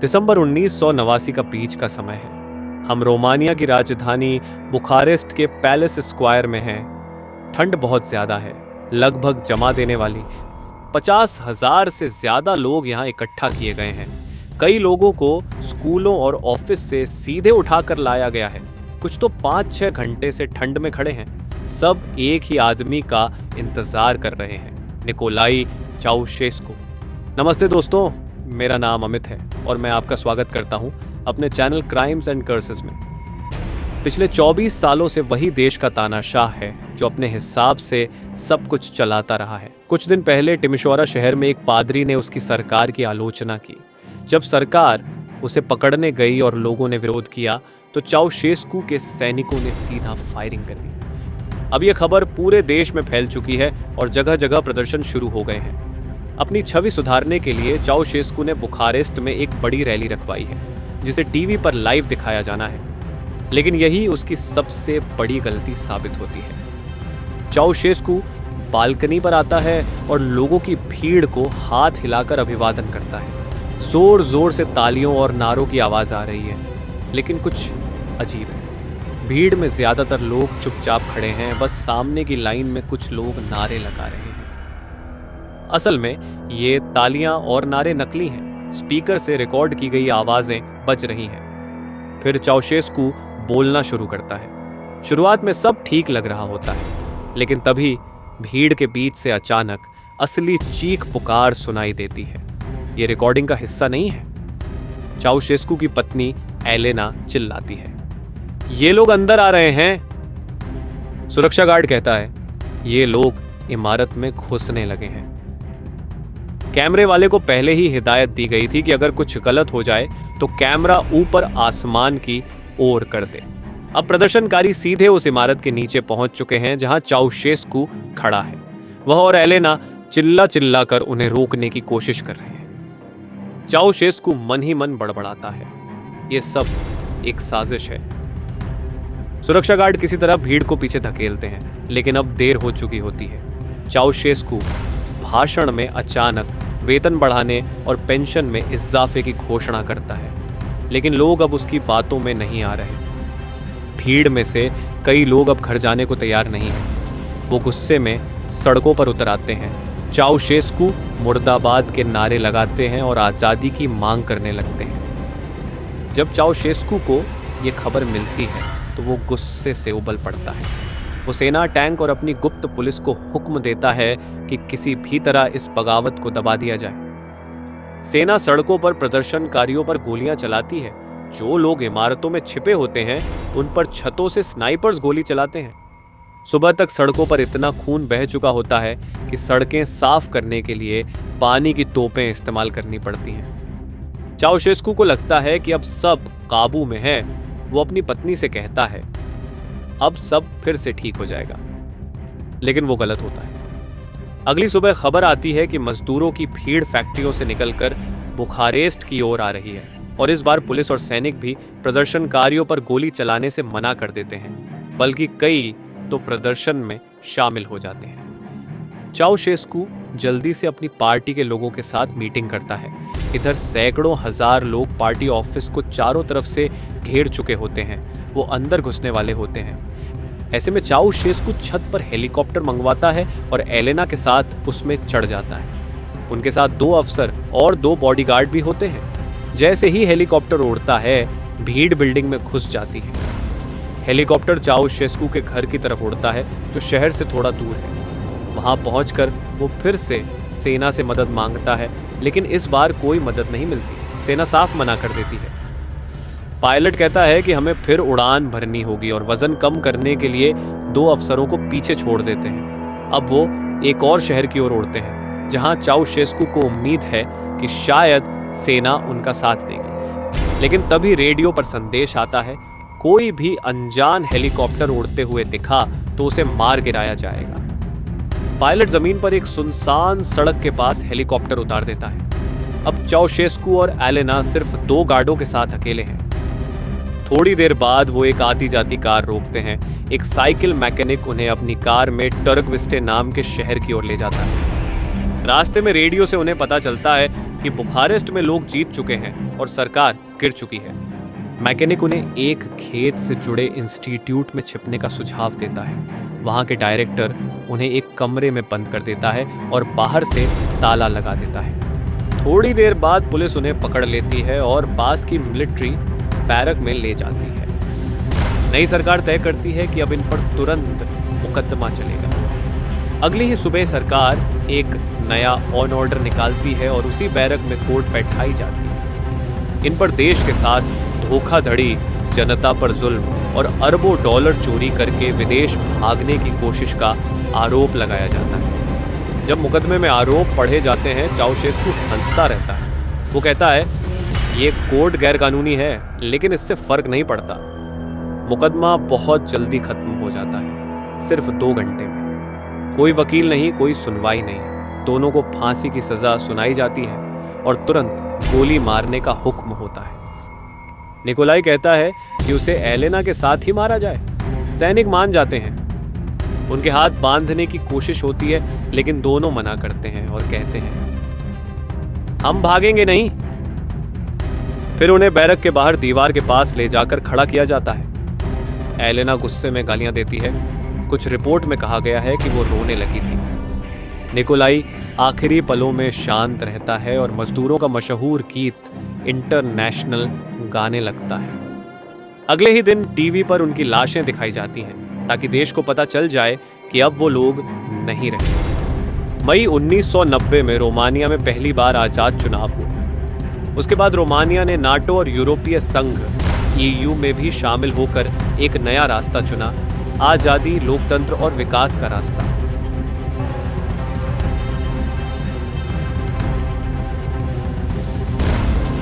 दिसंबर 1989 का बीच का समय है। हम रोमानिया की राजधानी बुखारेस्ट के पैलेस स्क्वायर में हैं। ठंड बहुत ज्यादा है, लगभग जमा देने वाली 50,000 से ज्यादा लोग यहाँ इकट्ठा किए गए हैं। कई लोगों को स्कूलों और ऑफिस से सीधे उठाकर लाया गया है। कुछ तो 5-6 घंटे से ठंड में खड़े हैं। सब एक ही आदमी का इंतजार कर रहे हैं, निकोलाई चाउशेस्कू। नमस्ते दोस्तों, मेरा नाम अमित है और मैं आपका स्वागत करता हूं अपने चैनल क्राइम्स एंड कर्सेस में। पिछले 24 सालों से वही देश का तानाशाह है जो अपने हिसाब से सब कुछ चलाता रहा है। कुछ दिन पहले टिमिशोरा शहर में एक पादरी ने उसकी सरकार की आलोचना की। जब सरकार उसे पकड़ने गई और लोगों ने विरोध किया तो चाउशेस्कू के सैनिकों ने सीधा फायरिंग कर दी। अब यह खबर पूरे देश में फैल चुकी है और जगह जगह प्रदर्शन शुरू हो गए हैं। अपनी छवि सुधारने के लिए चाउशेस्कू ने बुखारेस्ट में एक बड़ी रैली रखवाई है जिसे टीवी पर लाइव दिखाया जाना है। लेकिन यही उसकी सबसे बड़ी गलती साबित होती है। चाउशेस्कू बालकनी पर आता है और लोगों की भीड़ को हाथ हिलाकर अभिवादन करता है। जोर जोर से तालियों और नारों की आवाज आ रही है, लेकिन कुछ अजीब है। भीड़ में ज्यादातर लोग चुपचाप खड़े हैं, बस सामने की लाइन में कुछ लोग नारे लगा रहे हैं। असल में ये तालियां और नारे नकली हैं। स्पीकर से रिकॉर्ड की गई आवाजें बज रही हैं। फिर चाउशेस्कू बोलना शुरू करता है। शुरुआत में सब ठीक लग रहा होता है, लेकिन तभी भीड़ के बीच से अचानक असली चीख पुकार सुनाई देती है। ये रिकॉर्डिंग का हिस्सा नहीं है। चाउशेस्कू की पत्नी एलेना चिल्लाती है, ये लोग अंदर आ रहे हैं। सुरक्षा गार्ड कहता है, ये लोग इमारत में घुसने लगे हैं। कैमरे वाले को पहले ही हिदायत दी गई थी कि अगर कुछ गलत हो जाए तो कैमरा ऊपर आसमान की ओर कर दे। अब प्रदर्शनकारी सीधे उस इमारत के नीचे पहुंच चुके हैं जहां चाउशेस्कू खड़ा है। वह और एलेना चिल्ला चिल्ला कर उन्हें रोकने की कोशिश कर रहे हैं। चाउशेस्कू मन ही मन बड़बड़ाता है, ये सब एक साजिश है। सुरक्षा गार्ड किसी तरह भीड़ को पीछे धकेलते हैं, लेकिन अब देर हो चुकी होती है। चाउशेस्कू भाषण में अचानक वेतन बढ़ाने और पेंशन में इजाफे की घोषणा करता है, लेकिन लोग अब उसकी बातों में नहीं आ रहे। भीड़ में से कई लोग अब घर जाने को तैयार नहीं हैं। वो गुस्से में सड़कों पर उतर आते हैं। चाउशेस्कू मुर्दाबाद के नारे लगाते हैं और आज़ादी की मांग करने लगते हैं। जब चाउशेस्कू को ये खबर मिलती है तो वो गुस्से से उबल पड़ता है। वो सेना, टैंक और अपनी गुप्त पुलिस को हुक्म देता है कि किसी भी तरह इस बगावत को दबा दिया जाए। सेना सड़कों पर प्रदर्शनकारियों पर गोलियां चलाती है। जो लोग इमारतों में छिपे होते हैं उन पर छतों से स्नाइपर्स गोली चलाते हैं। सुबह तक सड़कों पर इतना खून बह चुका होता है कि सड़कें साफ करने के लिए पानी की तोपें इस्तेमाल करनी पड़ती हैं। चाउशेस्कू को लगता है कि अब सब काबू में है। वो अपनी पत्नी से कहता है, अब सब फिर से ठीक हो जाएगा, लेकिन वो गलत होता है। अगली सुबह खबर आती है कि मजदूरों की भीड़ फैक्ट्रियों से निकलकर बुखारेस्ट की ओर आ रही है और इस बार पुलिस और सैनिक भी प्रदर्शनकारियों पर गोली चलाने से मना कर देते हैं, बल्कि कई तो प्रदर्शन में शामिल हो जाते हैं। चाउशेस्कू जल्दी से अपनी पार्टी के लोगों के साथ मीटिंग करता है। इधर सैकड़ों हजार लोग पार्टी ऑफिस को चारों तरफ से घेर चुके होते हैं। वो अंदर घुसने वाले होते हैं। ऐसे में चाउशेस्कू छत पर हेलीकॉप्टर मंगवाता है और एलेना के साथ उसमें चढ़ जाता है। उनके साथ 2 अफसर और 2 बॉडीगार्ड भी होते हैं। जैसे ही हेलीकॉप्टर उड़ता है, भीड़ बिल्डिंग में घुस जाती है। हेलीकॉप्टर चाउशेस्कू के घर की तरफ उड़ता है जो शहर से थोड़ा दूर है। वहां पहुंचकर वो फिर से सेना से मदद मांगता है, लेकिन इस बार कोई मदद नहीं मिलती। सेना साफ मना कर देती है। पायलट कहता है कि हमें फिर उड़ान भरनी होगी और वजन कम करने के लिए 2 अफसरों को पीछे छोड़ देते हैं। अब वो एक और शहर की ओर उड़ते हैं जहां चाउशेस्कू को उम्मीद है कि शायद सेना उनका साथ देगी। लेकिन तभी रेडियो पर संदेश आता है, कोई भी अनजान हेलीकॉप्टर उड़ते हुए दिखा तो उसे मार गिराया जाएगा। पायलट जमीन पर एक सुनसान सड़क के पास हेलीकॉप्टर उतार देता है। अब चाउशेस्कू और एलेना सिर्फ 2 गार्डों के साथ अकेले हैं। थोड़ी देर बाद वो एक आती जाती कार रोकते हैं। एक साइकिल मैकेनिक उन्हें अपनी कार में टर्गविस्टे नाम के शहर की ओर ले जाता है। रास्ते में रेडियो से उन्हें पता चलता है कि बुखारेस्ट में लोग जीत चुके हैं और सरकार गिर चुकी है। मैकेनिक उन्हें एक खेत से जुड़े इंस्टीट्यूट में छिपने का सुझाव देता है। वहां के डायरेक्टर उन्हें एक कमरे में बंद कर देता है और बाहर से ताला लगा देता है। थोड़ी देर बाद पुलिस उन्हें पकड़ लेती है और पास की मिलिट्री बैरक में ले जाती है। नई सरकार तय करती है कि अब इन पर तुरंत मुकदमा चलेगा। अगली ही सुबह सरकार एक नया ऑन ऑर्डर निकालती है और उसी बैरक में कोर्ट बैठाई जाती है। इन पर देश के साथ धोखाधड़ी, जनता पर जुल्म और अरबों डॉलर चोरी करके विदेश भागने की कोशिश का आरोप लगाया जाता है। जब मुकदमे में आरोप पढ़े जाते हैं, चाउशेस्कू हंसता रहता है। वो कहता है, ये कोर्ट गैरकानूनी है, लेकिन इससे फर्क नहीं पड़ता। मुकदमा बहुत जल्दी खत्म हो जाता है, सिर्फ 2 घंटे में। कोई वकील नहीं, कोई सुनवाई नहीं। दोनों को फांसी की सजा सुनाई जाती है और तुरंत गोली मारने का हुक्म होता है। निकोलाई कहता है कि उसे एलेना के साथ ही मारा जाए। सैनिक मान जाते हैं। उनके हाथ बांधने की कोशिश होती है, लेकिन दोनों मना करते हैं और कहते हैं, हम भागेंगे नहीं। फिर उन्हें बैरक के बाहर दीवार के पास ले जाकर खड़ा किया जाता है। एलेना गुस्से में गालियां देती है। कुछ रिपोर्ट में कहा गया है कि वो रोने लगी थी। निकोलाई आखिरी पलों में शांत रहता है और मजदूरों का मशहूर गीत इंटरनेशनल गाने लगता है। अगले ही दिन टीवी पर उनकी लाशें दिखाई जाती हैं, ताकि देश को पता चल जाए कि अब वो लोग नहीं रहे। मई 1990 में रोमानिया में पहली बार आजाद चुनाव हुए। उसके बाद रोमानिया ने नाटो और यूरोपीय संघ EU में भी शामिल होकर एक नया रास्ता चुना, आजादी, लोकतंत्र और विकास का रास्ता।